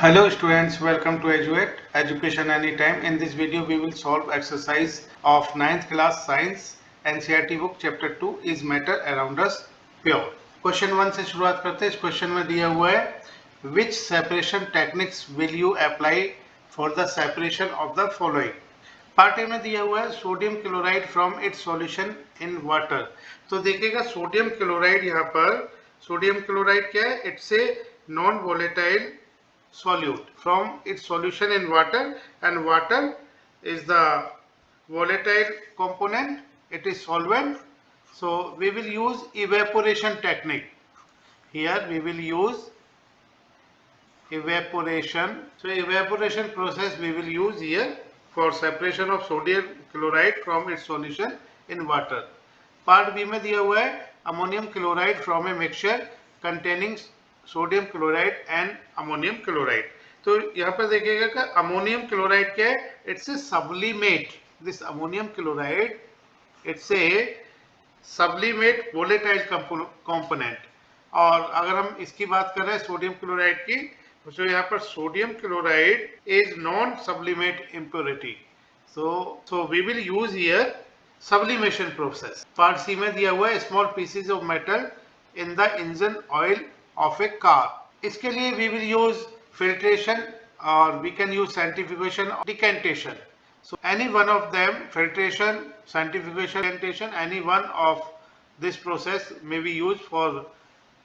Hello students, welcome to Eduate Education Anytime. In this video we will solve exercise of 9th class science NCERT book chapter 2 is matter around us pure. Question 1 से शुरुआत करते हैं। इस question में दिया हुआ है which separation techniques will you apply for the separation of the following. Part A में दिया हुआ है sodium chloride from its solution in water. तो देखिएगा सोडियम क्लोराइड, यहाँ पर सोडियम क्लोराइड क्या है, it's a non volatile solute from its solution in water, and water is the volatile component, it is solvent, so we will use evaporation technique. Here we will use evaporation. So evaporation process we will use here for separation of sodium chloride from its solution in water. Part B में दिया हुआ है ammonium chloride from a mixture containing sodium chloride and ammonium chloride. तो यहाँ पर देखिएगा कि ammonium chloride क्या है, it's a sublimate. This ammonium chloride it's a sublimate volatile component. और अगर हम इसकी बात कर रहे हैं सोडियम क्लोराइड की, तो यहाँ पर sodium chloride is non sublimate impurity, so we will use here sublimation process. Part C में दिया हुआ है small pieces of metal in the engine oil of a car. इसके लिए वी विल यूज फिल्ट्रेशन और we can use sanctification or decantation. So any one of them, filtration, sanctification, decantation, any one of this process may be used for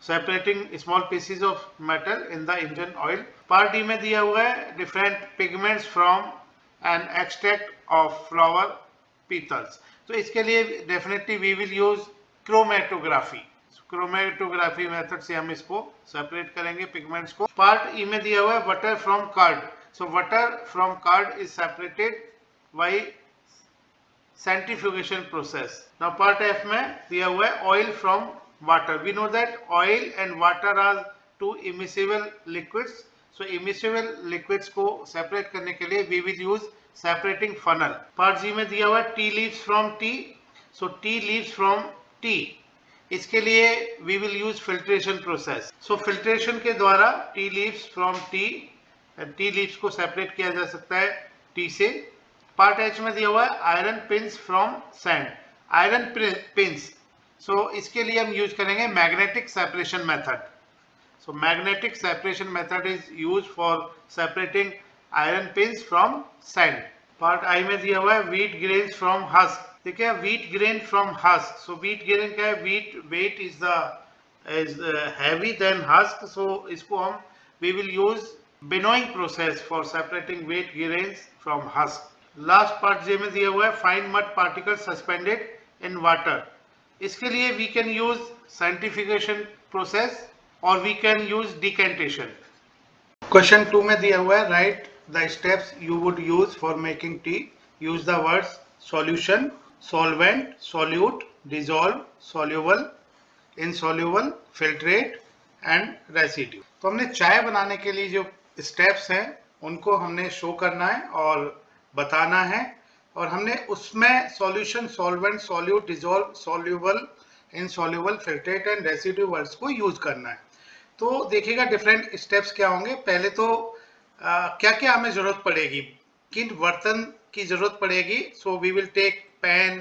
separating small pieces of metal in the engine oil. Part D में दिया हुआ है different pigments from an extract of flower petals. तो इसके लिए definitely we will use chromatography. Chromatography method से हम इसको सेपरेट करेंगे पिगमेंट्स को। पार्ट ई में दिया हुआ है water from curd. So water from curd is separated by centrifugation process. Now part F में दिया हुआ है oil from water. We know that oil and water are two immiscible liquids. So immiscible liquids को separate करने के लिए we will use separating funnel. Part G में दिया हुआ tea leaves from tea. So tea leaves from tea, इसके लिए we will use filtration process. So filtration के द्वारा T leaves from T, tea leaves को सेपरेट किया जा सकता है टी से। पार्ट एच में दिया हुआ है iron pins from sand. Iron pins, so इसके लिए हम यूज करेंगे magnetic separation method. So magnetic separation method is use for separating iron pins from sand. Part I में दिया हुआ है व्हीट ग्रेन्स फ्रॉम हस्क। ठीक है, wheat grain from husk. So wheat grain क्या है, wheat weight is heavy then husk, so इसको हम we will use winnowing process for separating wheat grains from husk. Last part J में दिया हुआ है fine mud particle suspended in water. इसके लिए we can use sanctification process और we can use decantation. Question 2 में दिया हुआ है write the steps you would use for making tea. Use the words solution, solvent, solute, dissolve, soluble, insoluble, filtrate and residue. तो हमने चाय बनाने के लिए जो स्टेप्स हैं उनको हमने शो करना है और बताना है, और हमने उसमें solution, solvent, solute, dissolve, soluble, insoluble, filtrate and residue words को यूज करना है। तो देखिएगा डिफरेंट स्टेप्स क्या होंगे। पहले तो क्या क्या हमें जरूरत पड़ेगी, किन बर्तन की जरूरत पड़ेगी। So we will take pan,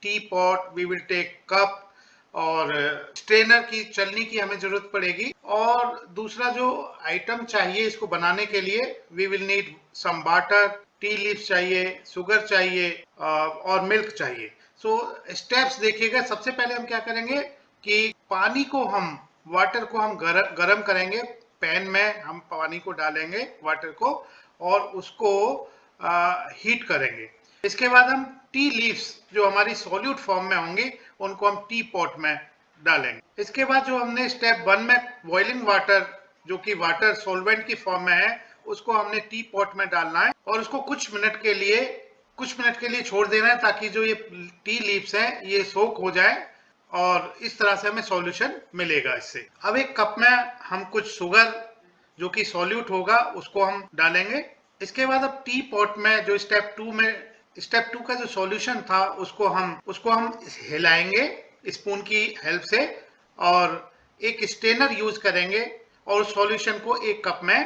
tea pot, we will take cup, और स्ट्रेनर की, चलनी की हमें जरूरत पड़ेगी। और दूसरा जो आइटम चाहिए इसको बनाने के लिए, we will need some water, tea leaves चाहिए, शुगर चाहिए और मिल्क चाहिए। सो स्टेप्स देखिएगा, सबसे पहले हम क्या करेंगे कि पानी को हम, वाटर को हम गरम करेंगे। पैन में हम पानी को डालेंगे, वाटर को, और उसको हीट करेंगे। इसके बाद हम टी लीव्स जो हमारी सॉल्यूट फॉर्म में होंगी उनको हम टी पॉट में डालेंगे। इसके बाद जो हमने स्टेप 1 में बॉइलिंग वाटर, जो कि वाटर सॉल्वेंट की फॉर्म में है, उसको हमने टी पॉट में डालना है और उसको कुछ मिनट के लिए छोड़ देना है, ताकि जो ये टी लीव्स हैं ये सोक हो जाए, और इस तरह से हमें सॉल्यूशन मिलेगा इससे। अब एक कप में हम कुछ शुगर जो कि सॉल्यूट होगा उसको हम डालेंगे। इसके बाद अब टी पॉट में जो स्टेप 2 का जो सॉल्यूशन था उसको हम हिलाएंगे स्पून की हेल्प से, और एक स्ट्रेनर यूज करेंगे और सॉल्यूशन को एक कप में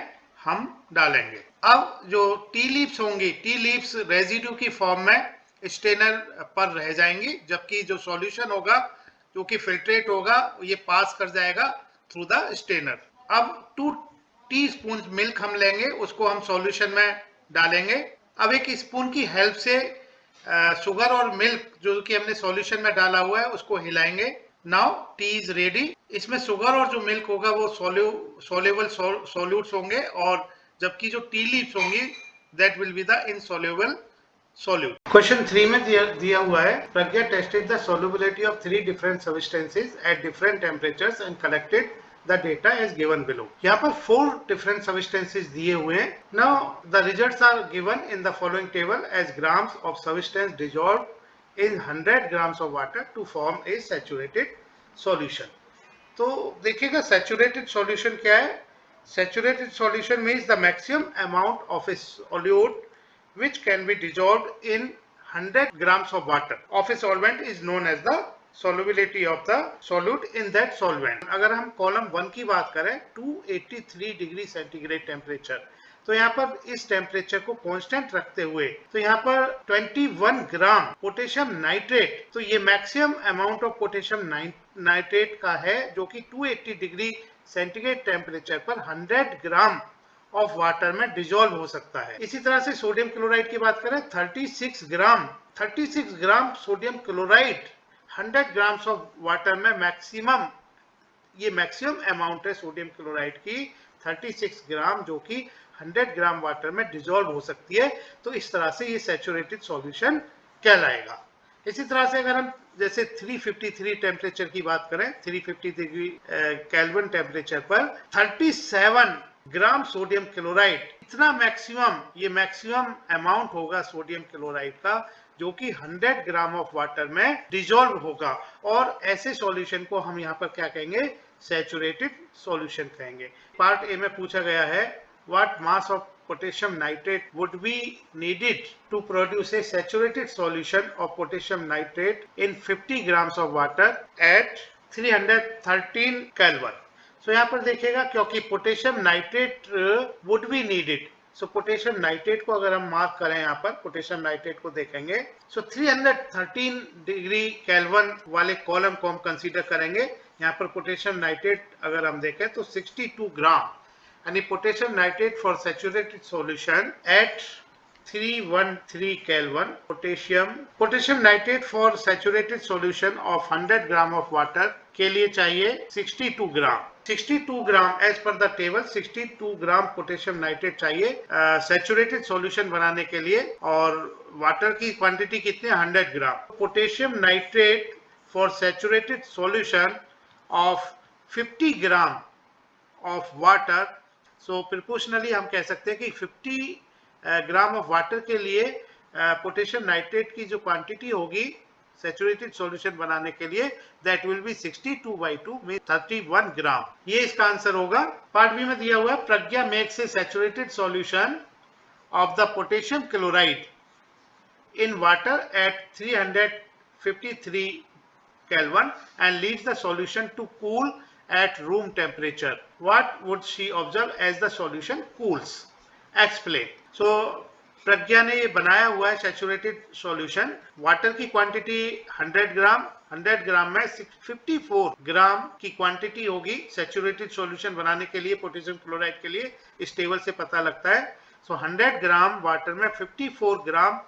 हम डालेंगे। अब जो टी लीव्स होंगी, टी लीव्स रेजिड्यू की फॉर्म में स्टेनर पर रह जाएंगी, जबकि जो सॉल्यूशन होगा जो कि फिल्ट्रेट होगा ये पास कर जाएगा थ्रू द स्टेनर। अब 2 टीस्पून मिल्क हम लेंगे, उसको हम सॉल्यूशन में डालेंगे। अब एक स्पून की हेल्प से शुगर और मिल्क जो कि हमने सॉल्यूशन में डाला हुआ है उसको हिलाएंगे। Now tea is ready. इसमें शुगर और जो मिल्क होगा वो सोल्यूबल सॉल्यूट्स होंगे, और जबकि जो टी लीव्स होंगी that will be the insoluble solute. Question 3 में दिया हुआ है, प्रज्ञा tested the solubility of 3 different substances at different temperatures and collected the data as given below. यहाँ पर 4 different substances दिए हुए हैं. Now the results are given in the following table as grams of substance dissolved in 100 grams of water to form a saturated solution. तो देखिएगा saturated solution क्या है? Saturated solution means the maximum amount of a solute which can be dissolved in 100 grams of water of a solvent is known as the solubility of the solute in that solvent. अगर हम column 1 की बात करें 283 degree centigrade temperature, तो यहाँ पर इस temperature को कांस्टेंट रखते हुए तो यहाँ पर 21 ग्राम पोटेशियम नाइट्रेट, तो ये maximum amount of potassium nitrate का है जो कि 280 डिग्री सेंटीग्रेड टेम्परेचर पर 100 ग्राम ऑफ वाटर में डिजोल्व हो सकता है। इसी तरह से सोडियम क्लोराइड की बात करें 36 gram sodium chloride 100 grams of water में मैक्सिमम, ये मैक्सिमम अमाउंट है सोडियम क्लोराइड की 36 ग्राम जो कि 100 ग्राम वाटर में डिजोल्व हो सकती है। तो इस तरह से ये सैचुरेटेड सॉल्यूशन कहलाएगा। इसी तरह से अगर हम जैसे 353 टेम्परेचर की बात करें, 350 डिग्री केल्विन टेम्परेचर पर 37 ग्राम सोडियम क्लोराइड, इतना मैक्सिमम, ये मैक्सिमम अमाउंट होगा सोडियम क्लोराइड का जो कि 100 ग्राम ऑफ वाटर में डिजोल्व होगा, और ऐसे सॉल्यूशन को हम यहाँ पर क्या कहेंगे? सैचुरेटेड सॉल्यूशन कहेंगे। पार्ट ए में पूछा गया है what mass of potassium nitrate would be needed to produce a saturated solution of potassium nitrate in 50 grams of water at 313 Kelvin. So यहाँ पर देखिएगा क्योंकि potassium nitrate would be needed, so potassium nitrate को अगर हम mark करें यहाँ पर पोटेशियम नाइट्रेट को देखेंगे, सो 313 डिग्री केल्विन वाले कॉलम को हम कंसीडर करेंगे। यहाँ पर पोटेशियम नाइट्रेट अगर हम देखें तो 62 ग्राम, यानी potassium nitrate for saturated solution at 313 Kelvin, potassium nitrate for saturated solution of 100 gram of water के लिए चाहिए 62 gram as per the table 62 gram potassium nitrate चाहिए सैचुरेटेड सॉल्यूशन बनाने के लिए, और वाटर की क्वांटिटी कितनी? 100 gram. Potassium nitrate for saturated solution of 50 gram of water, so proportionally हम कह सकते हैं कि 50 ग्राम ऑफ वाटर के लिए पोटेशियम नाइट्रेट की जो क्वांटिटी होगी सैचुरेटेड सॉल्यूशन बनाने के लिए दैट विल बी 62/2 में 31 ग्राम। ये इसका आंसर होगा। पार्ट बी में दिया हुआ है Pragya makes a saturated solution of the potassium chloride in water at 353 Kelvin and leaves the solution to cool at room temperature. What would she observe as the solution cools? Explain. So प्रज्ञा ने ये बनाया हुआ है saturated solution, water की quantity 100 ग्राम, 100 ग्राम में 54 ग्राम की quantity होगी saturated solution बनाने के लिए पोटेशियम क्लोराइड के लिए, इस टेबल से पता लगता है। सो 100 ग्राम वाटर में 54 ग्राम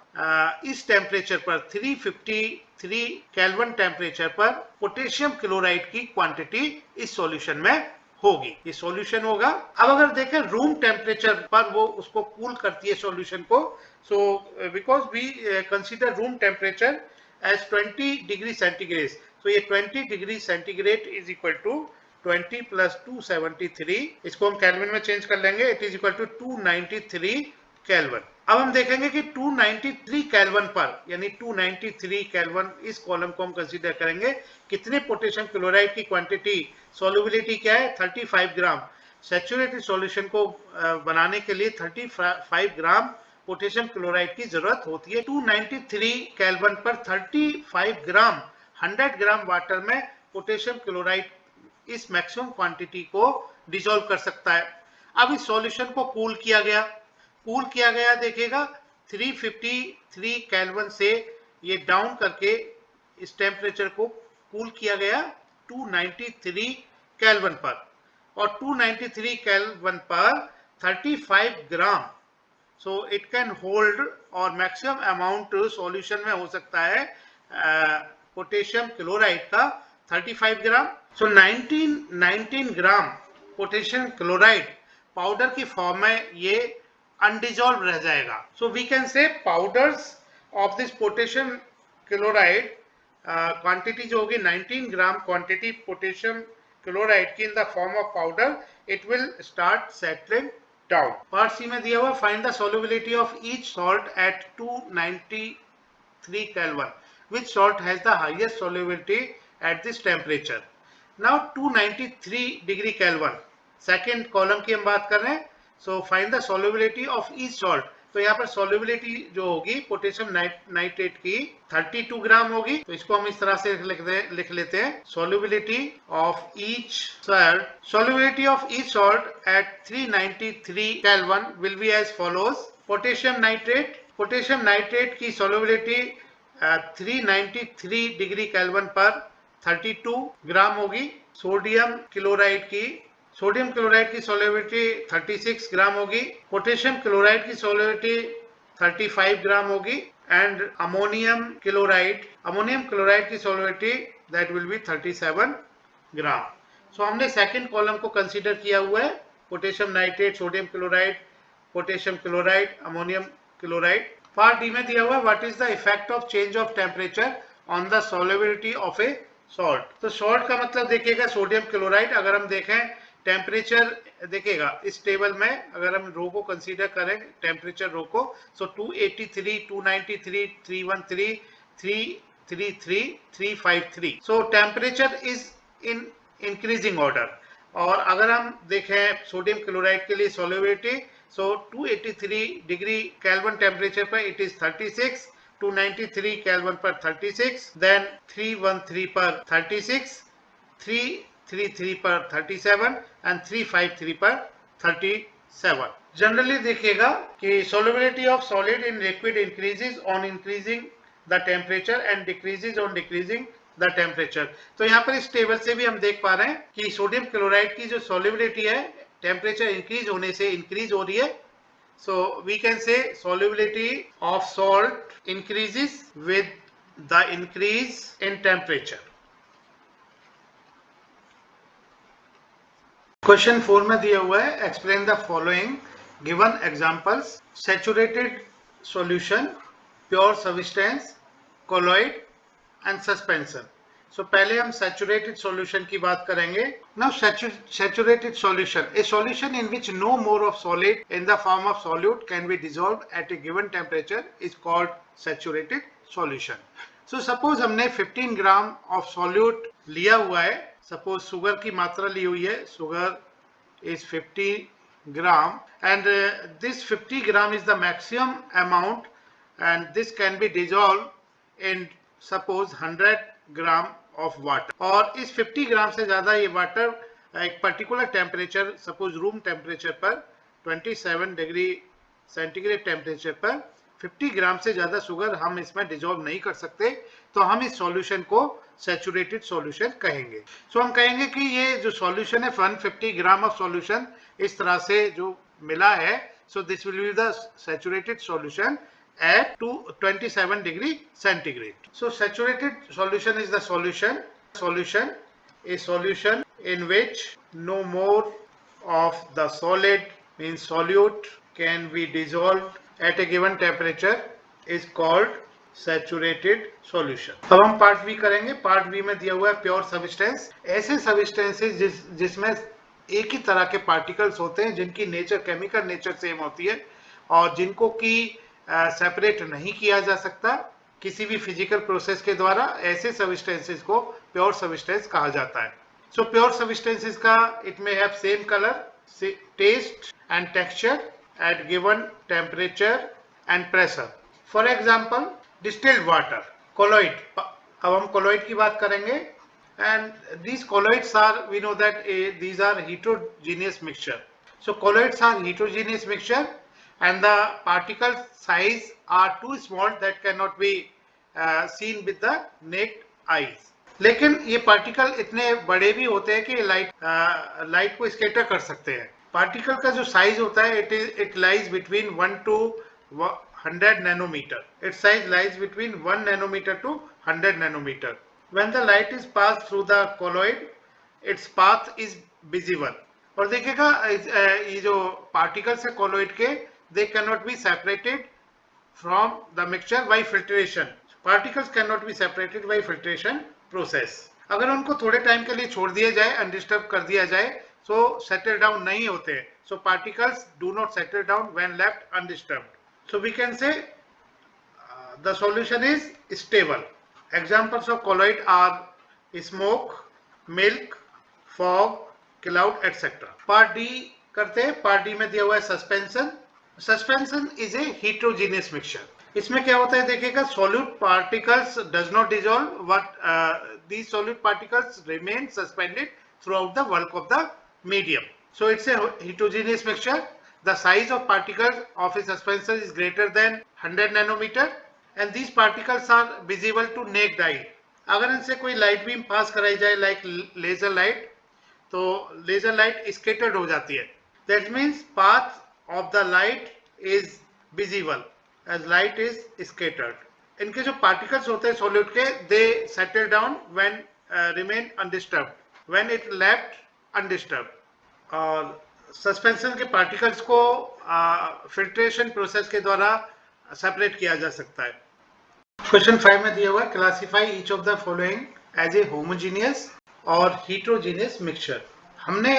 इस टेम्परेचर पर 353 केल्विन टेम्परेचर पर पोटेशियम क्लोराइड की क्वांटिटी इस सॉल्यूशन में होगी, ये सॉल्यूशन होगा। अब अगर देखें रूम टेम्परेचर पर वो उसको कूल करती है सॉल्यूशन को, so because we consider room temperature as 20 degree centigrade, so ये 20 degree centigrade is equal to 20 plus 273, इसको हम केल्विन में चेंज कर लेंगे, it is equal to 293 Kelvin. अब हम देखेंगे कि 293 केल्विन पर, यानी 293 केल्विन इस कॉलम को हम कंसीडर करेंगे, कितने पोटेशियम क्लोराइड की क्वांटिटी, सॉल्युबिलिटी क्या है 35 ग्राम, सैचुरेटेड सॉल्यूशन को बनाने के लिए 35 ग्राम पोटेशियम क्लोराइड की जरूरत होती है। 293 केल्विन पर 35 ग्राम 100 ग्राम वाटर में पोटेशियम क्लोराइड इस मैक्सिमम क्वांटिटी को डिसॉल्व कर सकता है। अब इस सॉल्यूशन को कूल किया गया देखिएगा 353 केल्विन से ये डाउन करके इस टेम्परेचर को कूल किया गया 293 केल्विन पर, और 293 केल्विन पर 35 gram, so it can hold, और मैक्सिमम अमाउंट सॉल्यूशन में हो सकता है पोटेशियम क्लोराइड का 35 gram. So 19 gram potassium chloride powder की फॉर्म में ये अनडिजॉल्व रह जाएगा। So we can say powders of this potassium chloride quantity जो होगी 19 ग्राम क्वांटिटी पोटेशियम क्लोराइड की in the form of powder, it will start settling down. Part C में दिया हुआ find the solubility of each salt at 293 kelvin, which salt has the highest solubility at this temperature. Now 293 degree Kelvin, second column की हम बात कर रहे हैं। So find the solubility of each salt. तो यहाँ पर solubility जो होगी पोटेशियम नाइट्रेट की 32 ग्राम होगी, तो इसको हम इस तरह से लिख लेते हैं solubility of each salt at 393 Kelvin will be as follows. Potassium nitrate की solubility 393 डिग्री केल्विन पर 32 ग्राम होगी। सोडियम क्लोराइड की सॉल्युबिलिटी 36 ग्राम होगी। पोटेशियम क्लोराइड की सॉल्युबिलिटी 35 ग्राम होगी, एंड अमोनियम क्लोराइड की सॉल्युबिलिटी दैट विल बी 37 ग्राम। सो हमने सेकंड कॉलम को कंसीडर किया हुआ है, potassium nitrate, sodium chloride, potassium chloride, ammonium chloride. Part D में दिया हुआ what is the effect of change of temperature on the solubility of A salt. तो salt का मतलब देखिएगा सोडियम क्लोराइड, अगर हम देखें टेम्परेचर देखिएगा इस टेबल में, अगर हम रो को कंसीडर करें टेम्परेचर रो को, सो 283, 293, 313, 333, 353। सो temperature is in increasing order. और अगर हम देखें सोडियम क्लोराइड के लिए solubility, so 283 degree kelvin temperature पर इट इज 36, 293 केल्विन पर 36, देन 313 पर 36, 333 पर 37 एंड 353 पर 37। जनरली देखिएगा कि solubility of solid in liquid increases on increasing the temperature and decreases on decreasing the temperature। तो यहाँ पर इस टेबल से भी हम देख पा रहे हैं कि सोडियम क्लोराइड की जो solubility है टेम्परेचर इंक्रीज होने से इंक्रीज हो रही है। So we can say solubility of salt increases with the increase in temperature। Question 4 में दिया हुआ है explain the following given examples, saturated solution, pure substance, colloid and suspension. So पहले हम सैचुरेटेड सॉल्यूशन की बात करेंगे। Now saturated solution, a solution in which no more of solid in the form of solute can be dissolved at a given temperature is called saturated solution. So suppose हमने 15 gram of solute लिया हुआ है, suppose sugar की मात्रा ली हुई है, sugar is 50 gram and this 50 gram is the maximum amount and this can be dissolve in suppose 100 gram of water. और इस 50 ग्राम से ज्यादा ये वाटर एक particular temperature, suppose room temperature पर 27 डिग्री सेंटीग्रेड टेम्परेचर पर 50 ग्राम से ज्यादा शुगर हम इसमें डिसॉल्व नहीं कर सकते, तो हम इस सॉल्यूशन को सैचुरेटेड सॉल्यूशन कहेंगे। सो हम कहेंगे कि ये जो सॉल्यूशन है 150 ग्राम ऑफ सॉल्यूशन इस तरह से जो मिला है, so this will be the saturated solution at 27 degree centigrade. So saturated solution is the solution a solution in which no more of the solid means solute can be dissolved at a given temperature is called saturated solution। अब हम part B करेंगे। Part B में दिया हुआ है pure substance, ऐसे substances जिसमें एक ही तरह के पार्टिकल्स होते हैं जिनकी नेचर केमिकल नेचर सेम होती है और जिनको की सेपरेट नहीं किया जा सकता किसी भी फिजिकल प्रोसेस के द्वारा, ऐसे सब्सटेंसेस को प्योर सब्सटेंस कहा जाता है। सो प्योर सब्सटेंसेस का it may have same colour, taste and texture at given temperature and pressure. For example distilled water, colloid. अब हम कोलॉइड की बात करेंगे and these colloids are, we know that these are heterogeneous mixture। So colloids are heterogeneous mixture and the particle size are too small that cannot be seen with the naked eyes. लेकिन ये particle इतने बड़े भी होते हैं कि light को scatter कर सकते हैं. पार्टिकल का जो साइज होता है it lies between 1 to 100 nanometer. Its size lies between 1 nanometer to 100 nanometer. When the light is passed through the colloid, its path is visible. और देखिएगा ये जो पार्टिकल्स है colloid के, they cannot be separated from the mixture by filtration. Particles cannot be separated by filtration process. अगर उनको थोड़े time के लिए छोड़ दिया जाए, अनडिस्टर्ब कर दिया जाए, so settle down नहीं होते. So particles do not settle down when left undisturbed. So we can say the solution is stable. Examples of colloid are smoke, milk, fog, cloud, etc. Part D करते हैं. Part D में दिया हुआ है suspension. Suspension is a heterogeneous mixture. इसमें क्या होता है देखिएगा, solute particles does not dissolve, but these solute particles remain suspended throughout the bulk of the medium. So it's a heterogeneous mixture. The size of particles of a suspension is greater than 100 nanometer and these particles are visible to naked eye. अगर इनसे कोई light beam पास कराई जाए like laser light, तो laser light scattered हो जाती है. That means path of the light is visible as light is scattered. इनके जो पार्टिकल्स होते हैं सॉल्यूट के, they settle down when remain undisturbed, when it left undisturbed. और सस्पेंशन के पार्टिकल्स को फिल्ट्रेशन प्रोसेस के द्वारा सेपरेट किया जा सकता है. क्वेश्चन 5 में दिया हुआ है, classify each of the following as a homogeneous और हीट्रोजीनियस मिक्सचर. हमने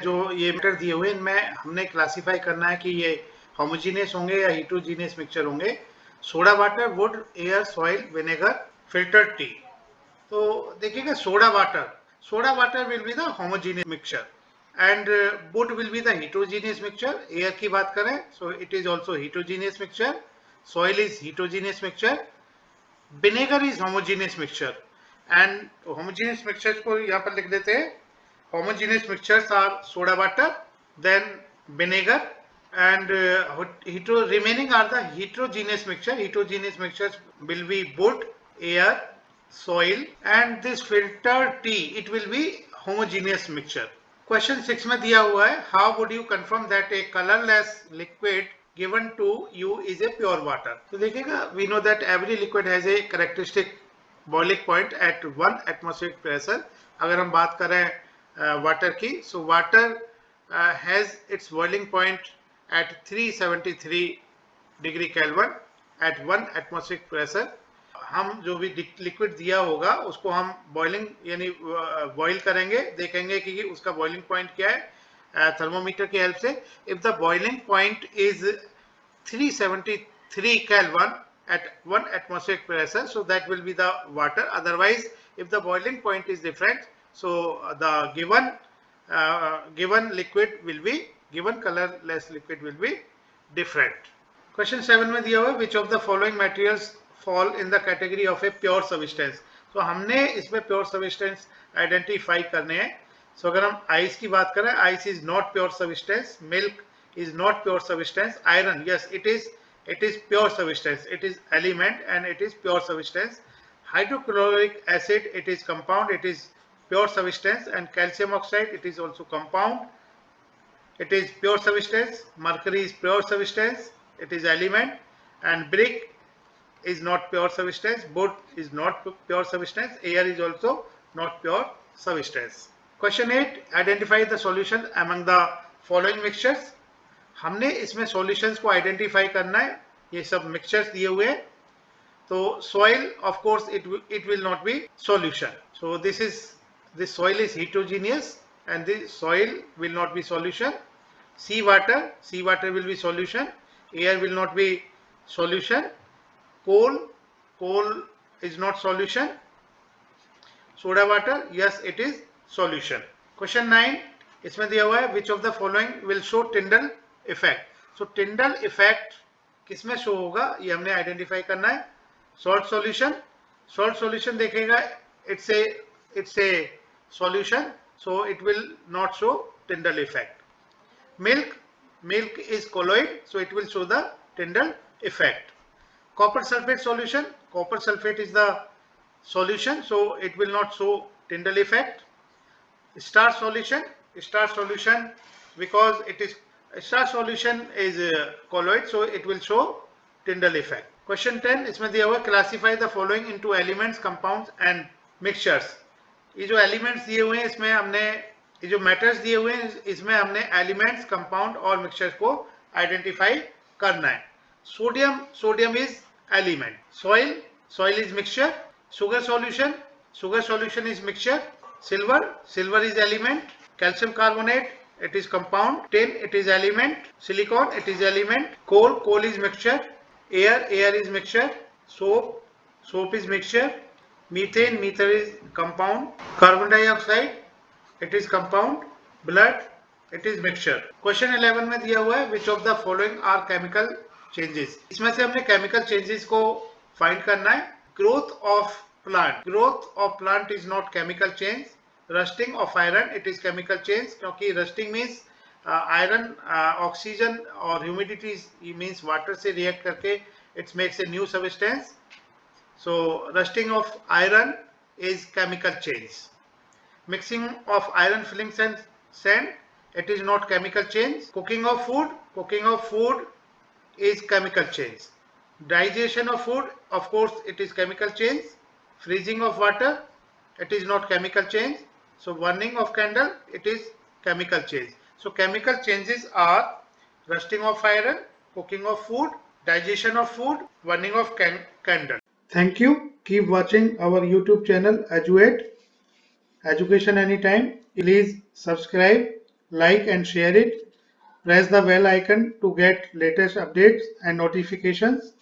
जो ये मैटर दिए हुए इनमें हमने क्लासिफाई करना है कि ये होमोजीनियस होंगे या हीट्रोजीनियस मिक्सचर होंगे. Soda water, would, air, soil, vinegar, filtered T. तो देखिएगा soda water will be the homogeneous mixture and wood will be the heterogeneous mixture. Air की बात करें, so it is also heterogeneous mixture. Soil is heterogeneous mixture. Vinegar is homogeneous mixture. And homogeneous mixtures को यहाँ पर लिख देते हैं. Homogeneous mixtures are soda water, then vinegar, and remaining are the heterogeneous mixture. Heterogeneous mixtures will be wood, air, soil, and this filtered tea, it will be homogeneous mixture. Question 6 में दिया हुआ है, how would you confirm that a colourless liquid given to you is a pure water. तो देखिएगा, we know that every liquid has a characteristic boiling point at 1 atmospheric pressure. अगर हम बात करें वाटर की, so water has its boiling point at 373 degree kelvin at 1 atmospheric pressure. हम जो भी लिक्विड दिया होगा उसको हम बॉइलिंग यानी बॉइल करेंगे, देखेंगे कि उसका बॉइलिंग पॉइंट क्या है थर्मोमीटर की हेल्प से. If the boiling point is 373 kelvin at 1 atmospheric pressure, so that will be the water. Otherwise, if the boiling point is different, so the given liquid will be, given colorless liquid will be different. Question 7 में दिया हुआ है, which of the following materials fall in the category of a pure substance. So हमने इसमें pure substance identify करने हैं. So अगर हम ice की बात करें, ice is not pure substance, milk is not pure substance, iron, yes, it is pure substance, it is element and it is pure substance. Hydrochloric acid, it is compound, it is pure substance, and calcium oxide, it is also compound, it is pure substance. Mercury is pure substance, it is element, and brick is not pure substance, wood is not pure substance, air is also not pure substance. Question 8, identify the solution among the following mixtures. हमने इसमें solutions को identify करना है. ये सब mixtures दिए हुए हैं. तो soil, of course, it will not be solution. So this soil is heterogeneous and this soil will not be solution. Sea water will be solution. Air will not be solution. Coal is not solution. Soda water, yes, it is solution. Question 9, इसमें दिया हुआ है, which of the following will show Tyndall effect. So Tyndall effect किसमें show होगा ये हमने identify करना है. सॉल्ट सॉल्यूशन देखेगा, it's a solution, so it will not show Tyndall effect. Milk is colloid, so it will show the Tyndall effect. Copper sulfate solution. Copper sulfate is the solution, so it will not show Tyndall effect. Star solution. Star solution, because it is star solution is colloid, so it will show Tyndall effect. Question 10 इसमें दिया हुआ classify the following into elements, compounds and mixtures. ये जो elements दिए हुए हैं इसमें हमने ये जो matters दिए हुए हैं इसमें हमने elements, compound और mixtures को identify करना है. Sodium is element. Soil is mixture. Sugar solution is mixture. Silver is element. Calcium carbonate, it is compound. Tin, it is element. Silicon, it is element. Coal is mixture. Air is mixture. Soap is mixture. Methane is compound. Carbon dioxide, it is compound. Blood, it is mixture. Question 11 में दिया हुआ है which of the following are chemical changes. इसमें से हमने chemical changes को find करना है. Growth of plant is not chemical change. Rusting of iron, it is chemical change क्योंकि rusting means iron oxygen और humidity means water से react करके it makes a new substance. So rusting of iron is chemical change. Mixing of iron filings and sand, it is not chemical change. Cooking of food is chemical change. Digestion of food, of course, it is chemical change. Freezing of water, it is not chemical change. So burning of candle, it is chemical change. So chemical changes are rusting of iron, cooking of food, digestion of food, burning of candle. Thank you. Keep watching our YouTube channel Eduate Education Anytime. Please subscribe, like and share it. Press the bell icon to get latest updates and notifications.